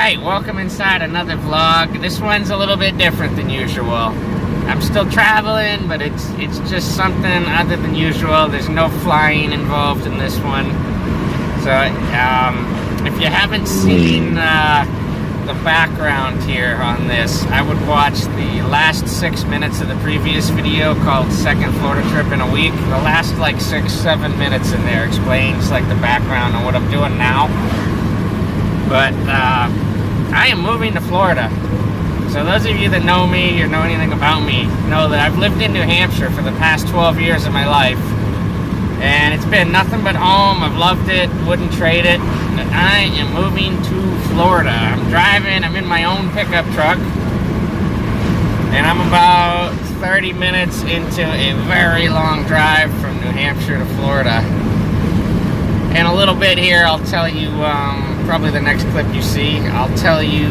Alright, welcome inside another vlog. This one's a little bit different than usual. I'm still traveling, but it's just something other than usual. There's no flying involved in this one. So, if you haven't seen the background here on this, I would watch the last 6 minutes of the previous video called Second Florida Trip in a Week. The last like 6-7 minutes in there explains like the background on what I'm doing now. But I am moving to Florida. So those of you that know me or know anything about me know that I've lived in New Hampshire for the past 12 years of my life. And it's been nothing but home. I've loved it, wouldn't trade it. But I am moving to Florida. I'm driving, I'm in my own pickup truck. And I'm about 30 minutes into a very long drive from New Hampshire to Florida. In a little bit here, I'll tell you, probably the next clip you see, I'll tell you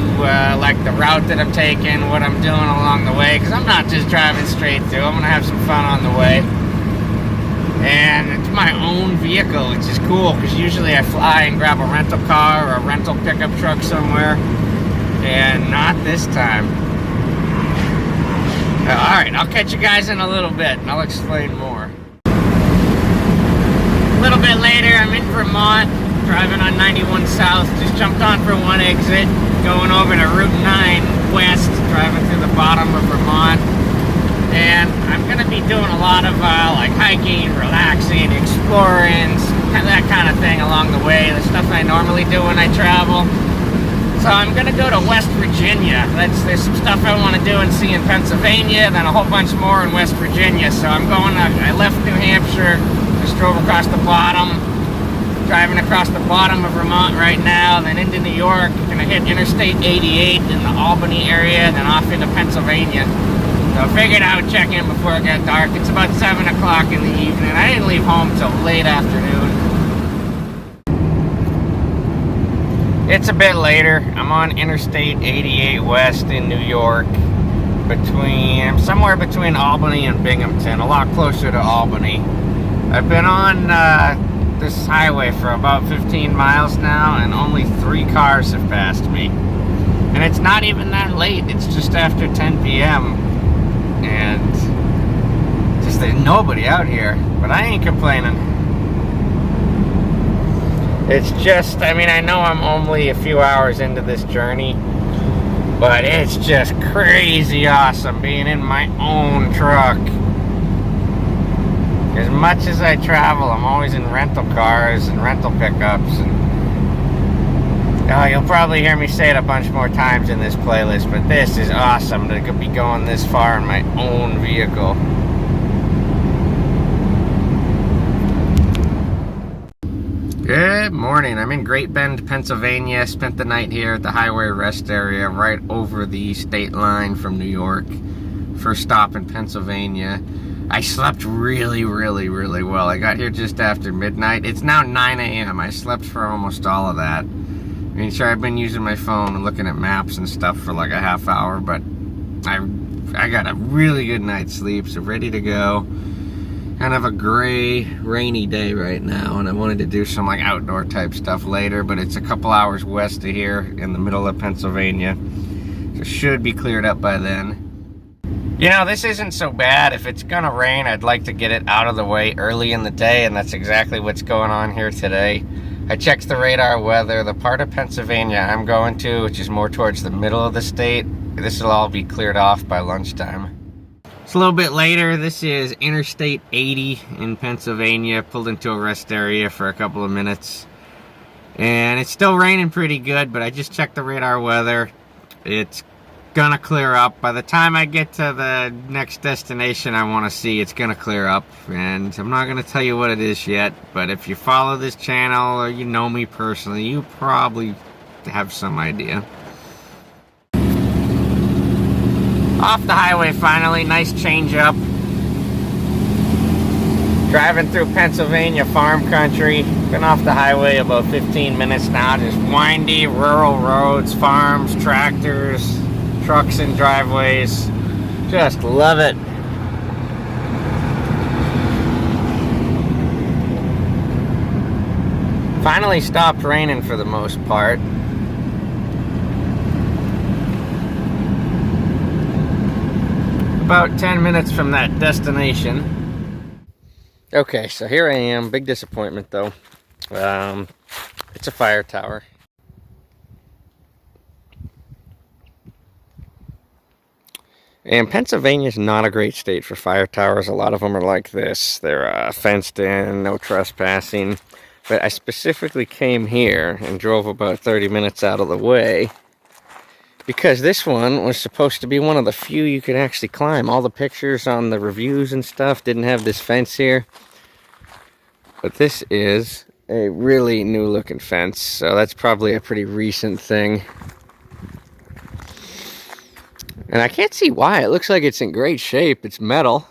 like the route that I'm taking, what I'm doing along the way, because I'm not just driving straight through. I'm going to have some fun on the way. And it's my own vehicle, which is cool, because usually I fly and grab a rental car or a rental pickup truck somewhere, and not this time. Alright, I'll catch you guys in a little bit, and I'll explain more. A little bit later, I'm in Vermont, driving on 91 South, just jumped on for one exit, going over to Route 9 West, driving through the bottom of Vermont. And I'm going to be doing a lot of like hiking, relaxing, exploring, that kind of thing along the way, the stuff I normally do when I travel. So I'm going to go to West Virginia. There's some stuff I want to do and see in Pennsylvania, then a whole bunch more in West Virginia. So I left New Hampshire, just drove across the bottom, driving across the bottom of Vermont right now, then into New York, gonna hit Interstate 88 in the Albany area, then off into Pennsylvania. So I figured I would check in before it got dark. It's about 7 o'clock in the evening. I didn't leave home till late afternoon. It's a bit later. I'm on Interstate 88 West in New York, somewhere between Albany and Binghamton, a lot closer to Albany. I've been on this highway for about 15 miles now, and only 3 cars have passed me. And it's not even that late. It's just after 10 p.m. And just there's nobody out here. But I ain't complaining. It's just, I mean, I know I'm only a few hours into this journey, but it's just crazy awesome being in my own truck. As much as I travel, I'm always in rental cars and rental pickups, and you'll probably hear me say it a bunch more times in this playlist, but this is awesome to be going this far in my own vehicle. Good morning. I'm in Great Bend, Pennsylvania. Spent the night here at the highway rest area right over the state line from New York. First stop in Pennsylvania. I slept really, really, really well. I got here just after midnight. It's now 9 a.m. I slept for almost all of that. I mean, sure, I've been using my phone and looking at maps and stuff for like a half hour, but I got a really good night's sleep, so ready to go. Kind of a gray, rainy day right now, and I wanted to do some like outdoor type stuff later, but it's a couple hours west of here in the middle of Pennsylvania, so it should be cleared up by then. You know, this isn't so bad. If it's gonna rain, I'd like to get it out of the way early in the day, and that's exactly what's going on here today. I checked the radar weather. The part of Pennsylvania I'm going to, which is more towards the middle of the state, this will all be cleared off by lunchtime. It's a little bit later. This is Interstate 80 in Pennsylvania. Pulled into a rest area for a couple of minutes. And it's still raining pretty good, but I just checked the radar weather. It's gonna clear up. By the time I get to the next destination I want to see, it's gonna clear up, and I'm not gonna tell you what it is yet, but if you follow this channel or you know me personally, you probably have some idea. Off the highway finally, nice change up. Driving through Pennsylvania farm country. Been off the highway about 15 minutes now, just windy rural roads, farms, tractors, trucks and driveways. Just love it. Finally stopped raining for the most part. about 10 minutes from that destination. Okay, so here I am. Big disappointment though. It's a fire tower. And Pennsylvania's not a great state for fire towers. A lot of them are like this. They're fenced in, no trespassing. But I specifically came here and drove about 30 minutes out of the way because this one was supposed to be one of the few you could actually climb. All the pictures on the reviews and stuff didn't have this fence here. But this is a really new looking fence, so that's probably a pretty recent thing. And I can't see why. It looks like it's in great shape. It's metal.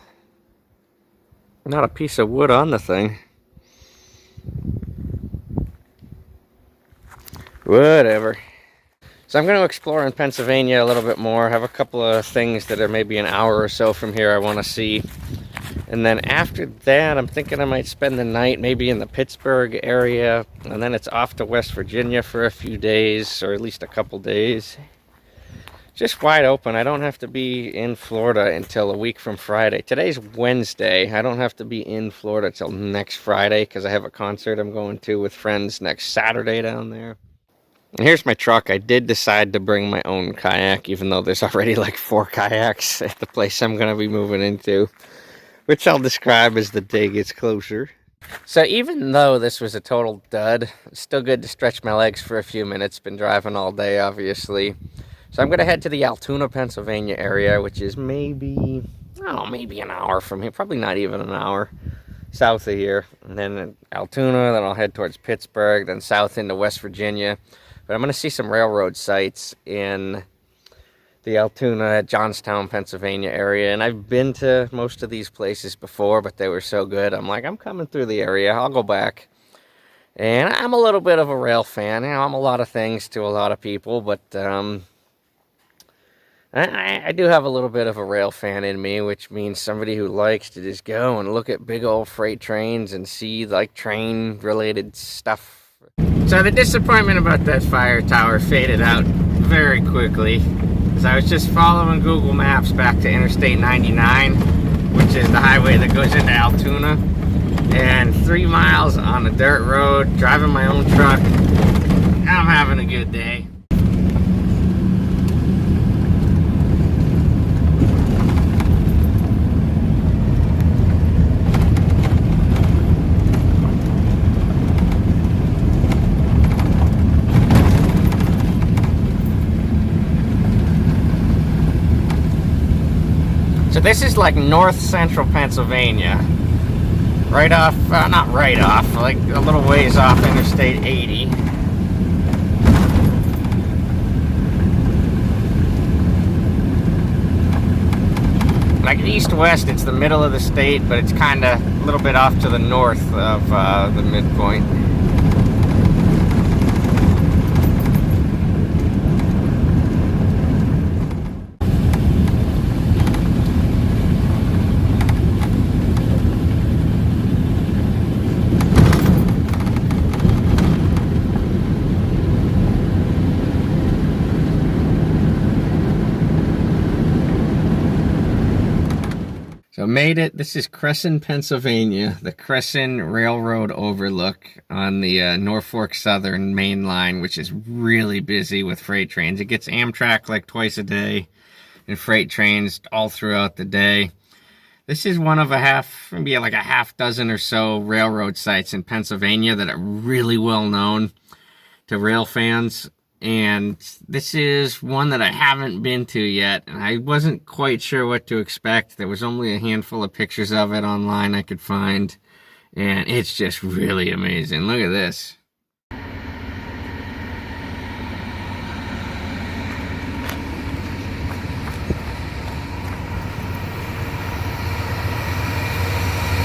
Not a piece of wood on the thing. Whatever. So I'm going to explore in Pennsylvania a little bit more. Have a couple of things that are maybe an hour or so from here I want to see. And then after that, I'm thinking I might spend the night maybe in the Pittsburgh area. And then it's off to West Virginia for a few days, or at least a couple days. Just wide open. I don't have to be in Florida until a week from Friday. Today's Wednesday. I don't have to be in Florida till next Friday because I have a concert I'm going to with friends next Saturday down there. And here's my truck. I did decide to bring my own kayak, even though there's already like 4 kayaks at the place I'm going to be moving into, which I'll describe as the day gets closer. So even though this was a total dud, it's still good to stretch my legs for a few minutes. Been driving all day, obviously. So I'm going to head to the Altoona, Pennsylvania area, which is maybe, I don't know, maybe an hour from here. Probably not even an hour south of here. And then Altoona, then I'll head towards Pittsburgh, then south into West Virginia. But I'm going to see some railroad sites in the Altoona, Johnstown, Pennsylvania area. And I've been to most of these places before, but they were so good. I'm like, I'm coming through the area. I'll go back. And I'm a little bit of a rail fan. You know, I'm a lot of things to a lot of people, but I do have a little bit of a rail fan in me, which means somebody who likes to just go and look at big old freight trains and see like train-related stuff. So the disappointment about that fire tower faded out very quickly, as I was just following Google Maps back to Interstate 99, which is the highway that goes into Altoona, and 3 miles on a dirt road, driving my own truck. I'm having a good day. So this is like north central Pennsylvania, right off, not right off, like a little ways off Interstate 80. Like east-west, it's the middle of the state, but it's kind of a little bit off to the north of the midpoint. So made it. This is Crescent, Pennsylvania, the Crescent Railroad Overlook on the Norfolk Southern main line, which is really busy with freight trains. It gets Amtrak like twice a day and freight trains all throughout the day. This is one of maybe like a half dozen or so railroad sites in Pennsylvania that are really well known to rail fans. And this is one that I haven't been to yet, and I wasn't quite sure what to expect. There was only a handful of pictures of it online I could find, and it's just really amazing. Look at this.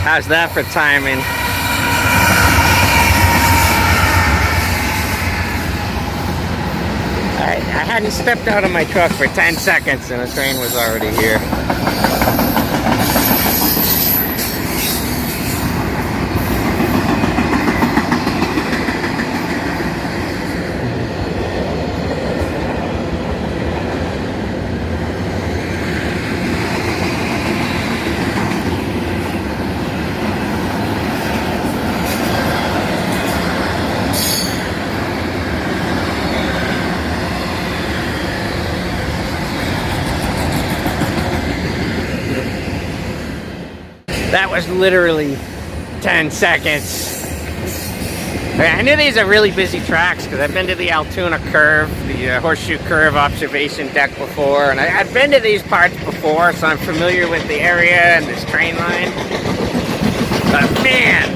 How's that for timing? I hadn't stepped out of my truck for 10 seconds and the train was already here. literally 10 seconds. I knew these are really busy tracks because I've been to the Altoona Curve, the Horseshoe Curve observation deck before, and I've been to these parts before, so I'm familiar with the area and this train line. But man,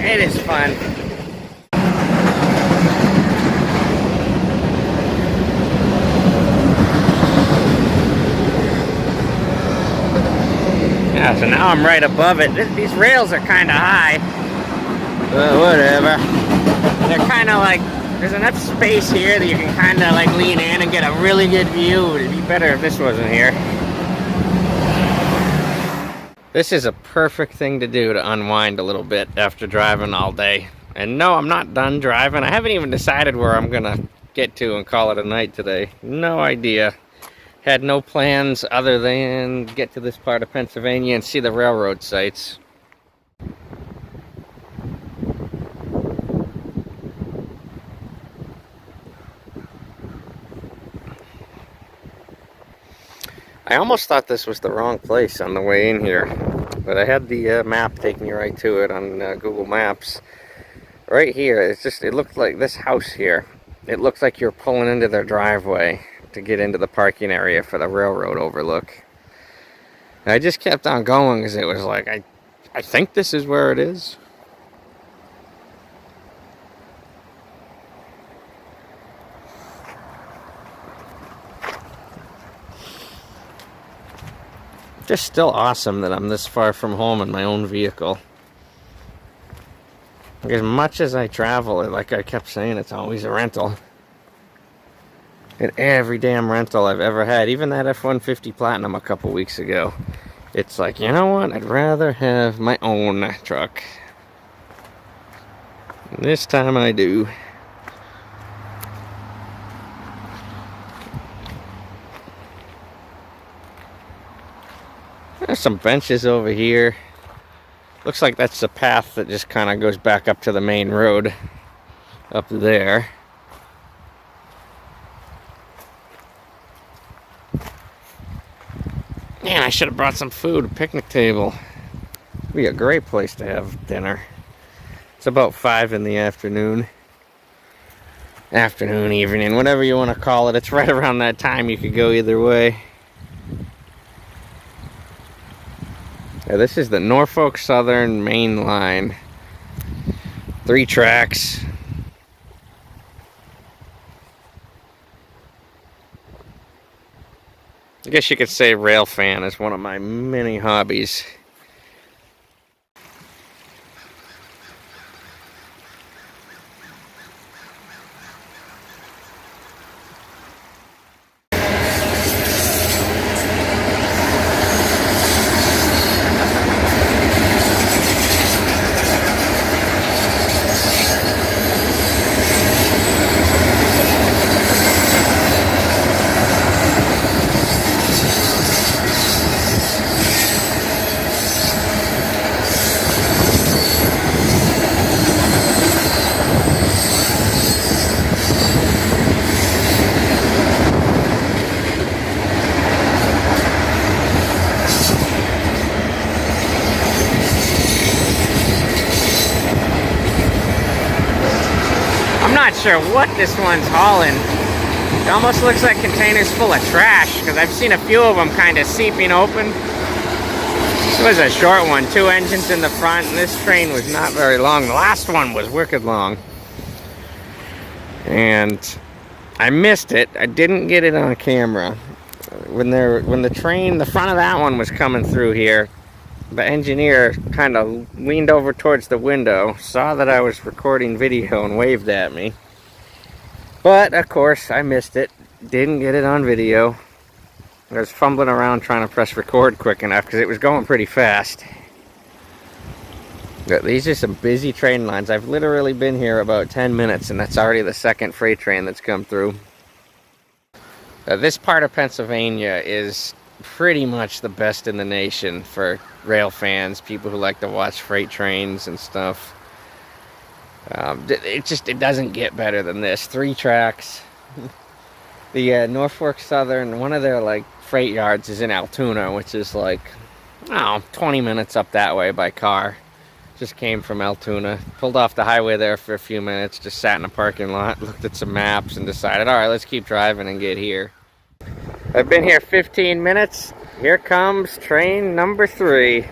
it is fun. Yeah, so now I'm right above it. These rails are kind of high. Whatever. They're kind of like, there's enough space here that you can kind of like lean in and get a really good view. It'd be better if this wasn't here. This is a perfect thing to do to unwind a little bit after driving all day. And no, I'm not done driving. I haven't even decided where I'm gonna get to and call it a night today. No idea. Had no plans other than get to this part of Pennsylvania and see the railroad sites. I almost thought this was the wrong place on the way in here, but I had the map taking me right to it on Google Maps. Right here, it looked like this house here. It looked like you're pulling into their driveway to get into the parking area for the railroad overlook. And I just kept on going because it was like, I think this is where it is. Just still awesome that I'm this far from home in my own vehicle. Like, as much as I travel, like I kept saying, it's always a rental. And every damn rental I've ever had, even that F-150 Platinum a couple weeks ago, it's like, you know what? I'd rather have my own truck. And this time I do. There's some benches over here. Looks like that's the path that just kind of goes back up to the main road up there. Man, I should have brought some food, a picnic table. It'd be a great place to have dinner. It's about 5 in the afternoon. Afternoon, evening, whatever you want to call it. It's right around that time. You could go either way. Yeah, this is the Norfolk Southern main line. 3 tracks. I guess you could say rail fan is one of my many hobbies. I'm not sure what this one's hauling. It almost looks like containers full of trash, because I've seen a few of them kind of seeping open. This was a short one, 2 engines in the front, and this train was not very long. The last one was wicked long. And I missed it. I didn't get it on camera. When the train, the front of that one was coming through here, the engineer kind of leaned over towards the window, saw that I was recording video and waved at me. But, of course, I missed it. Didn't get it on video. I was fumbling around trying to press record quick enough because it was going pretty fast. But these are some busy train lines. I've literally been here about 10 minutes and that's already the second freight train that's come through. This part of Pennsylvania is pretty much the best in the nation for rail fans, people who like to watch freight trains and stuff. It doesn't get better than this. 3 tracks. The Norfolk Southern, one of their like freight yards is in Altoona, which is like oh, 20 minutes up that way by car. Just came from Altoona. Pulled off the highway there for a few minutes, just sat in a parking lot, looked at some maps, and decided, all right, let's keep driving and get here. I've been here 15 minutes. Here comes train number 3.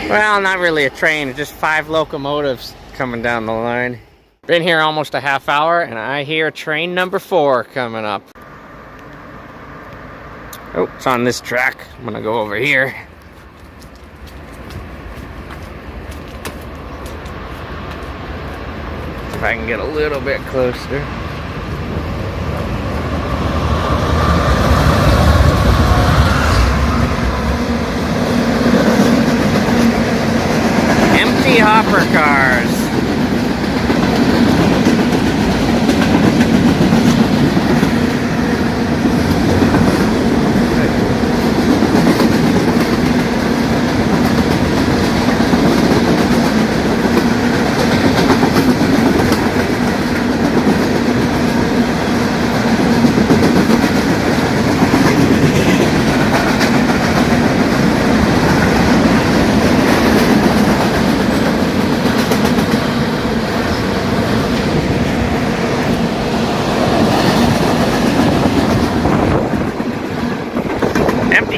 Well, not really a train, just 5 locomotives coming down the line. Been here almost a half hour, and I hear train number 4 coming up. Oh, it's on this track. I'm gonna go over here. If I can get a little bit closer. Empty hopper cars.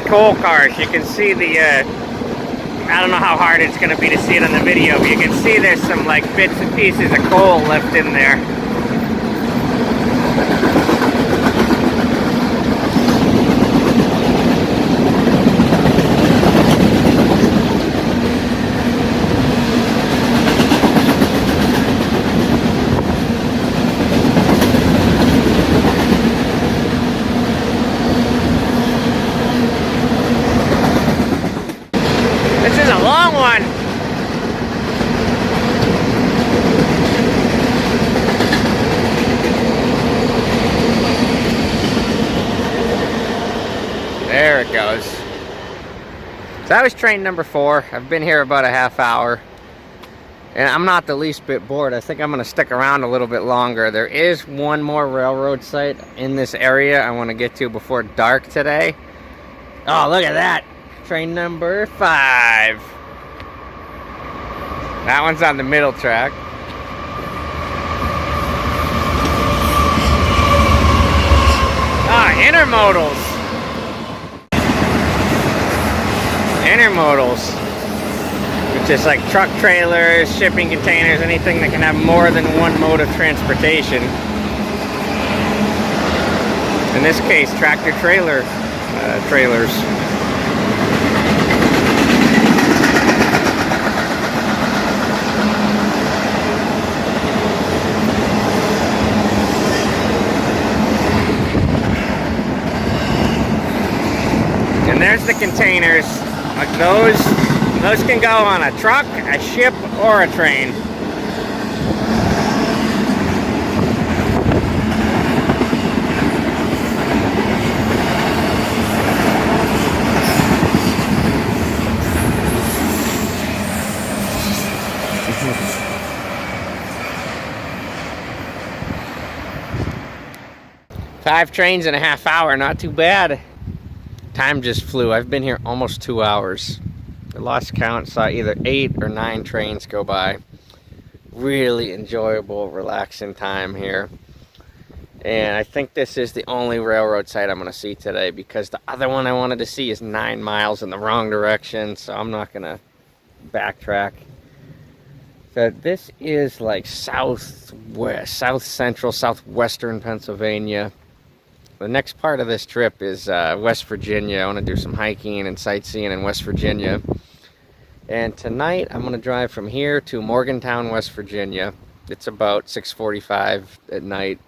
Coal cars. You can see the I don't know how hard it's going to be to see it on the video, but you can see there's some like bits and pieces of coal left in there. There it goes. So that was train number 4. I've been here about a half hour. And I'm not the least bit bored. I think I'm going to stick around a little bit longer. There is one more railroad site in this area I want to get to before dark today. Oh, look at that. Train number 5. That one's on the middle track. Ah, intermodals. Intermodals, which is like truck trailers, shipping containers, anything that can have more than one mode of transportation. In this case, tractor trailer trailers. And there's the containers. Like those can go on a truck, a ship, or a train. Five trains in a half hour, not too bad. Time just flew. I've been here almost 2 hours. I lost count, saw either 8 or 9 trains go by. Really enjoyable, relaxing time here. And I think this is the only railroad site I'm going to see today, because the other one I wanted to see is 9 miles in the wrong direction, so I'm not going to backtrack. So this is like southwest, south central, southwestern Pennsylvania. The next part of this trip is West Virginia. I want to do some hiking and sightseeing in West Virginia. And tonight I'm going to drive from here to Morgantown, West Virginia. It's about 6:45 at night.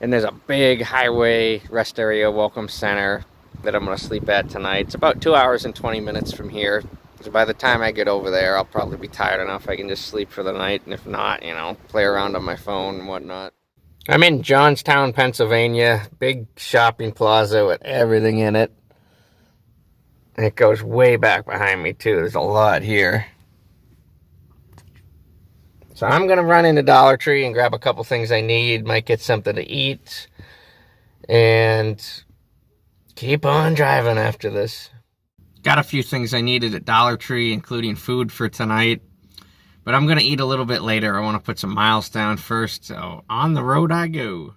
And there's a big highway rest area welcome center that I'm going to sleep at tonight. It's about 2 hours and 20 minutes from here. So by the time I get over there, I'll probably be tired enough I can just sleep for the night. And if not, you know, play around on my phone and whatnot. I'm in Johnstown, Pennsylvania. Big shopping plaza with everything in it. And it goes way back behind me, too. There's a lot here. So I'm going to run into Dollar Tree and grab a couple things I need. Might get something to eat. And keep on driving after this. Got a few things I needed at Dollar Tree, including food for tonight. But I'm going to eat a little bit later. I want to put some miles down first. So on the road I go.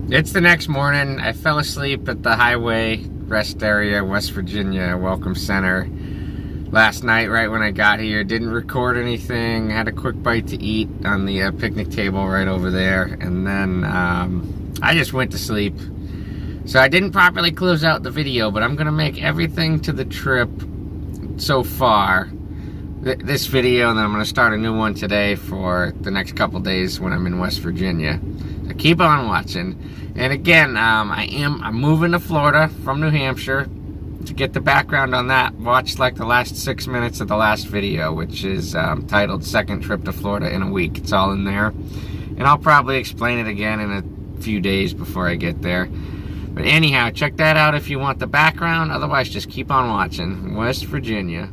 It's the next morning. I fell asleep at the highway rest area, West Virginia Welcome Center. Last night, right when I got here, didn't record anything. Had a quick bite to eat on the picnic table right over there. And then I just went to sleep. So I didn't properly close out the video, but I'm going to make everything to the trip so far. This video, and then I'm going to start a new one today for the next couple days when I'm in West Virginia. So keep on watching. And again, I'm moving to Florida from New Hampshire. To get the background on that, watch like the last 6 minutes of the last video, which is titled Second Trip to Florida in a Week. It's all in there. And I'll probably explain it again in a few days before I get there. But anyhow, check that out if you want the background. Otherwise, just keep on watching. West Virginia.